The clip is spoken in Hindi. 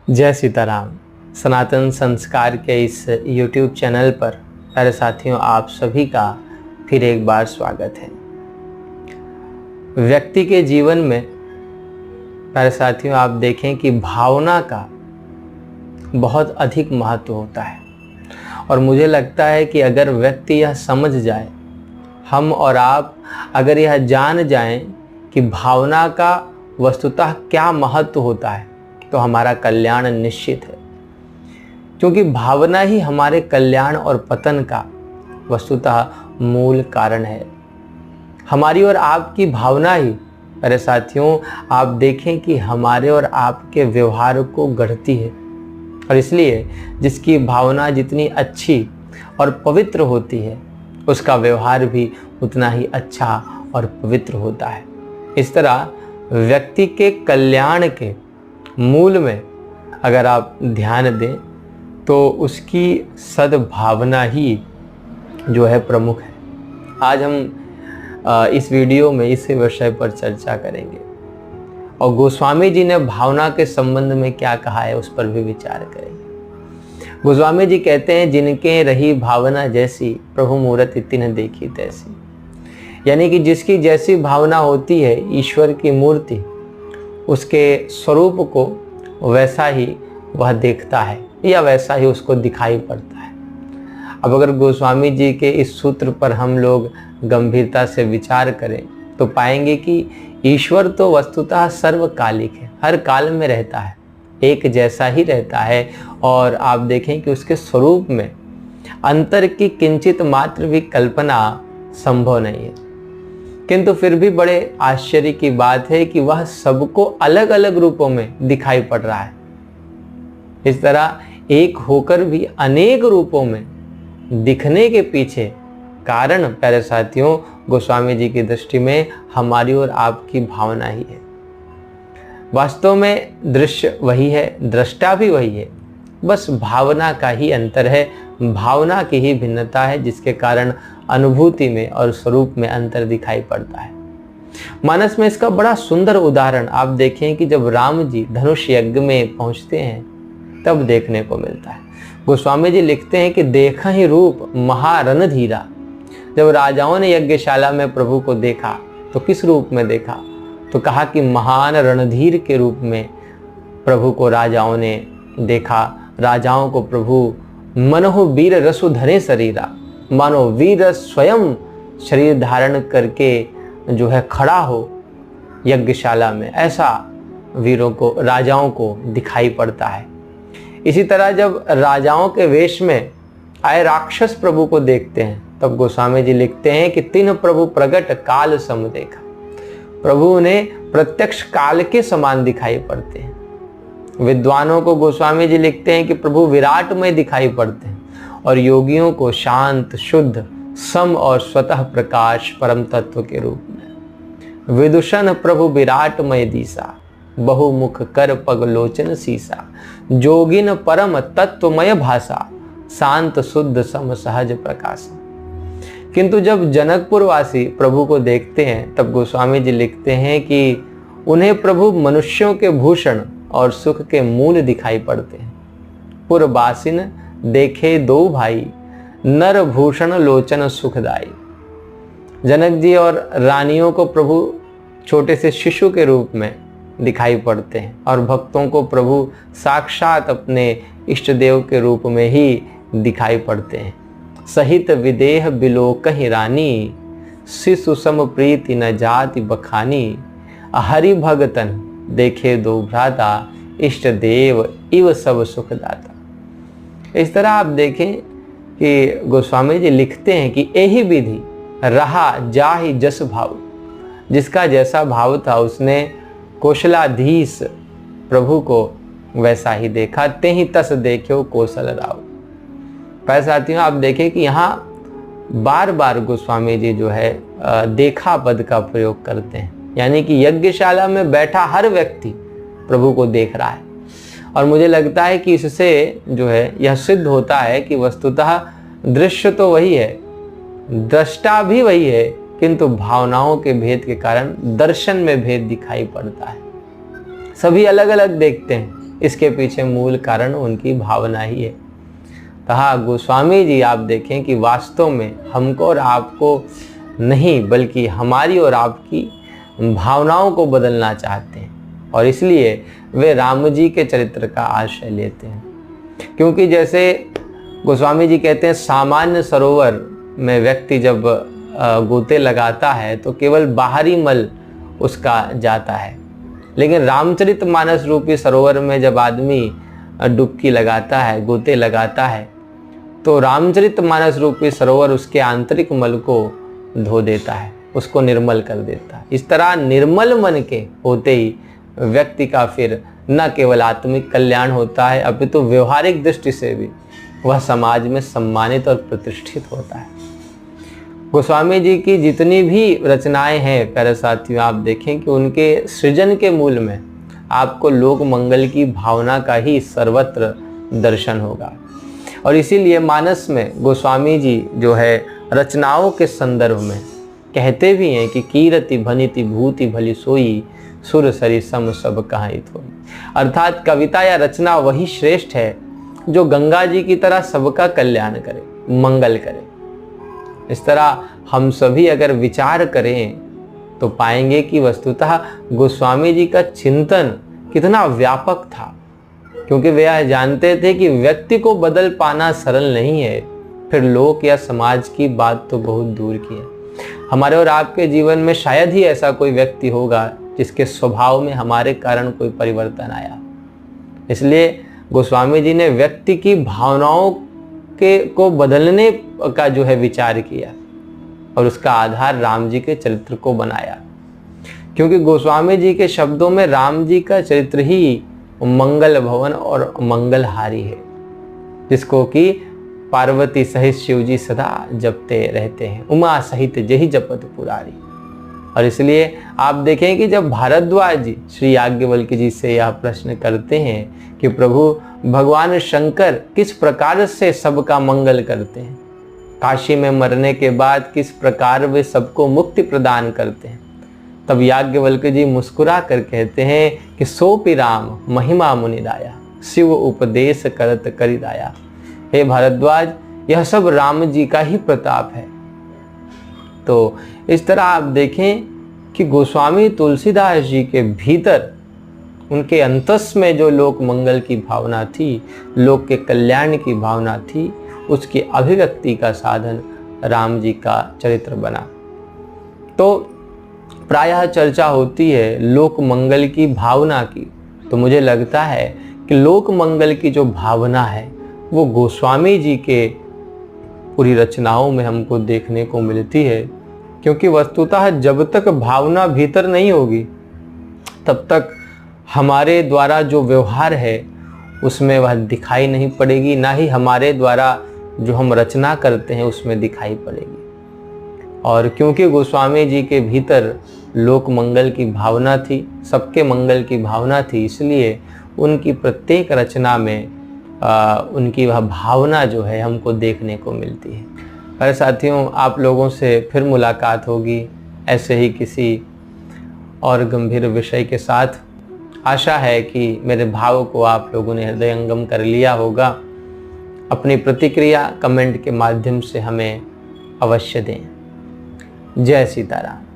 जय सीताराम। सनातन संस्कार के इस YouTube चैनल पर प्यारे साथियों, आप सभी का फिर एक बार स्वागत है। व्यक्ति के जीवन में प्यारे साथियों, आप देखें कि भावना का बहुत अधिक महत्व होता है और मुझे लगता है कि अगर व्यक्ति यह समझ जाए, हम और आप अगर यह जान जाएं कि भावना का वस्तुतः क्या महत्व होता है, तो हमारा कल्याण निश्चित है। क्योंकि भावना ही हमारे कल्याण और पतन का वस्तुतः मूल कारण है। हमारी और आपकी भावना ही मेरे साथियों, आप देखें कि हमारे और आपके व्यवहार को गढ़ती है। और इसलिए जिसकी भावना जितनी अच्छी और पवित्र होती है, उसका व्यवहार भी उतना ही अच्छा और पवित्र होता है। इस तरह व्यक्ति के कल्याण के मूल में अगर आप ध्यान दें तो उसकी सद्भावना ही जो है प्रमुख है। आज हम इस वीडियो में इस विषय पर चर्चा करेंगे और गोस्वामी जी ने भावना के संबंध में क्या कहा है उस पर भी विचार करेंगे। गोस्वामी जी कहते हैं, जिनके रही भावना जैसी, प्रभु मूरत तिन्ह देखी तैसी। यानी कि जिसकी जैसी भावना होती है ईश्वर की मूर्ति, उसके स्वरूप को वैसा ही वह देखता है या वैसा ही उसको दिखाई पड़ता है। अब अगर गोस्वामी जी के इस सूत्र पर हम लोग गंभीरता से विचार करें तो पाएंगे कि ईश्वर तो वस्तुतः सर्वकालिक है, हर काल में रहता है, एक जैसा ही रहता है। और आप देखें कि उसके स्वरूप में अंतर की किंचित मात्र भी कल्पना संभव नहीं है। किंतु फिर भी बड़े आश्चर्य की बात है कि वह सबको अलग अलग रूपों में दिखाई पड़ रहा है। इस तरह एक होकर भी अनेक रूपों में दिखने के पीछे कारण प्यारे साथियों, गोस्वामी जी की दृष्टि में हमारी और आपकी भावना ही है। वास्तव में दृश्य वही है, दृष्टा भी वही है, बस भावना का ही अंतर है, भावना की ही भिन्नता है, जिसके कारण अनुभूति में और स्वरूप में अंतर दिखाई पड़ता है। मानस में इसका बड़ा सुंदर उदाहरण आप देखें कि जब राम जी धनुष यज्ञ में पहुंचते हैं तब देखने को मिलता है। गोस्वामी जी लिखते हैं कि देखा ही रूप महारणधीरा। जब राजाओं ने यज्ञशाला में प्रभु को देखा तो किस रूप में देखा, तो कहा कि महान रणधीर के रूप में प्रभु को राजाओं ने देखा। राजाओं को प्रभु मनोह वीर रसु धरे शरीरा, मानो वीर स्वयं शरीर धारण करके जो है खड़ा हो यज्ञशाला में, ऐसा वीरों को, राजाओं को दिखाई पड़ता है। इसी तरह जब राजाओं के वेश में आए राक्षस प्रभु को देखते हैं तब गोस्वामी जी लिखते हैं कि तीन प्रभु प्रगट काल सम देखा। प्रभु उन्हें प्रत्यक्ष काल के समान दिखाई पड़ते हैं। विद्वानों को गोस्वामी जी लिखते हैं कि प्रभु विराट में दिखाई पड़ते हैं और योगियों को शांत, शुद्ध, सम और स्वतः प्रकाश परम तत्व के रूप में। विदुषण प्रभु विराटमय दिशा, बहुमुख कर पग लोचन सीसा, जोगिन परम तत्वमय भाषा, शांत शुद्ध सम सहज प्रकाश। किंतु जब जनकपुर वासी प्रभु को देखते हैं तब गोस्वामी जी लिखते हैं कि उन्हें प्रभु मनुष्यों के भूषण और सुख के मूल दिखाई पड़ते हैं। पुरबासिन देखे दो भाई, नर भूषण लोचन सुखदाई। जनक जी और रानियों को प्रभु छोटे से शिशु के रूप में दिखाई पड़ते हैं और भक्तों को प्रभु साक्षात अपने इष्ट देव के रूप में ही दिखाई पड़ते हैं। सहित विदेह बिलोकहि रानी, शिशु सम प्रीति न जाति बखानी। हरि भगतन देखे दो भ्राता, इष्ट देव इव सब सुखदाता। इस तरह आप देखें कि गोस्वामी जी लिखते हैं कि यही विधि रहा जाहि जस भाव। जिसका जैसा भाव था उसने कौशलाधीश प्रभु को वैसा ही देखा। ते ही तस देख्यो कौशल राव। पर साथियों, आप देखें कि यहाँ बार बार गोस्वामी जी जो है देखा पद का प्रयोग करते हैं, यानी कि यज्ञशाला में बैठा हर व्यक्ति प्रभु को देख रहा है। और मुझे लगता है कि इससे जो है यह सिद्ध होता है कि वस्तुतः दृश्य तो वही है, दृष्टा भी वही है, किंतु भावनाओं के भेद के कारण दर्शन में भेद दिखाई पड़ता है। सभी अलग अलग देखते हैं इसके पीछे मूल कारण उनकी भावना ही है। कहा गोस्वामी जी आप देखें कि वास्तव में हमको और आपको नहीं बल्कि हमारी और आपकी भावनाओं को बदलना चाहते हैं, और इसलिए वे राम जी के चरित्र का आश्रय लेते हैं। क्योंकि जैसे गोस्वामी जी कहते हैं सामान्य सरोवर में व्यक्ति जब गोते लगाता है तो केवल बाहरी मल उसका जाता है, लेकिन रामचरितमानस रूपी सरोवर में जब आदमी डुबकी लगाता है, गोते लगाता है, तो रामचरितमानस रूपी सरोवर उसके आंतरिक मल को धो देता है, उसको निर्मल कर देता है। इस तरह निर्मल मन के होते ही व्यक्ति का फिर न केवल आत्मिक कल्याण होता है अपितु तो व्यवहारिक दृष्टि से भी वह समाज में सम्मानित और प्रतिष्ठित होता है। गोस्वामी जी की जितनी भी रचनाएं हैं प्यारे साथियों, आप देखें कि उनके सृजन के मूल में आपको लोक मंगल की भावना का ही सर्वत्र दर्शन होगा। और इसीलिए मानस में गोस्वामी जी जो है रचनाओं के संदर्भ में कहते भी हैं कि कीरति भनिति भूति भली सोई सुर सरी सम सब कहां थोई। अर्थात कविता या रचना वही श्रेष्ठ है जो गंगा जी की तरह सबका कल्याण करे, मंगल करे। इस तरह हम सभी अगर विचार करें तो पाएंगे कि वस्तुतः गोस्वामी जी का चिंतन कितना व्यापक था, क्योंकि वे यह जानते थे कि व्यक्ति को बदल पाना सरल नहीं है, फिर लोक या समाज की बात तो बहुत दूर की है। हमारे और आपके जीवन में शायद ही ऐसा कोई व्यक्ति होगा जिसके स्वभाव में हमारे कारण कोई परिवर्तन आया। इसलिए गोस्वामी जी ने व्यक्ति की भावनाओं को बदलने का जो है विचार किया और उसका आधार राम जी के चरित्र को बनाया, क्योंकि गोस्वामी जी के शब्दों में राम जी का चरित्र ही मंगल भवन और मंगलहारी है, जिसको कि पार्वती सहित शिव जी सदा जपते रहते हैं, उमा सहित जही जपत पुरारी। और इसलिए आप देखें कि जब भारद्वाज जी श्री याज्ञवल्क्य जी से यह प्रश्न करते हैं कि प्रभु भगवान शंकर किस प्रकार से सबका मंगल करते हैं, काशी में मरने के बाद किस प्रकार वे सबको मुक्ति प्रदान करते हैं, तब याज्ञवल्क्य जी मुस्कुरा कर कहते हैं कि सोपि राम महिमा मुनिराया शिव उपदेश करत करिदाया। हे भारद्वाज, यह सब राम जी का ही प्रताप है। तो इस तरह आप देखें कि गोस्वामी तुलसीदास जी के भीतर उनके अंतस में जो लोक मंगल की भावना थी, लोक के कल्याण की भावना थी, उसकी अभिव्यक्ति का साधन राम जी का चरित्र बना। तो प्रायः चर्चा होती है लोक मंगल की भावना की, तो मुझे लगता है कि लोक मंगल की जो भावना है वो गोस्वामी जी के पूरी रचनाओं में हमको देखने को मिलती है, क्योंकि वस्तुतः जब तक भावना भीतर नहीं होगी तब तक हमारे द्वारा जो व्यवहार है उसमें वह दिखाई नहीं पड़ेगी, ना ही हमारे द्वारा जो हम रचना करते हैं उसमें दिखाई पड़ेगी। और क्योंकि गोस्वामी जी के भीतर लोक मंगल की भावना थी, सबके मंगल की भावना थी, इसलिए उनकी प्रत्येक रचना में उनकी वह भावना जो है हमको देखने को मिलती है। पर साथियों, आप लोगों से फिर मुलाकात होगी ऐसे ही किसी और गंभीर विषय के साथ। आशा है कि मेरे भाव को आप लोगों ने हृदयंगम कर लिया होगा। अपनी प्रतिक्रिया कमेंट के माध्यम से हमें अवश्य दें। जय सीताराम।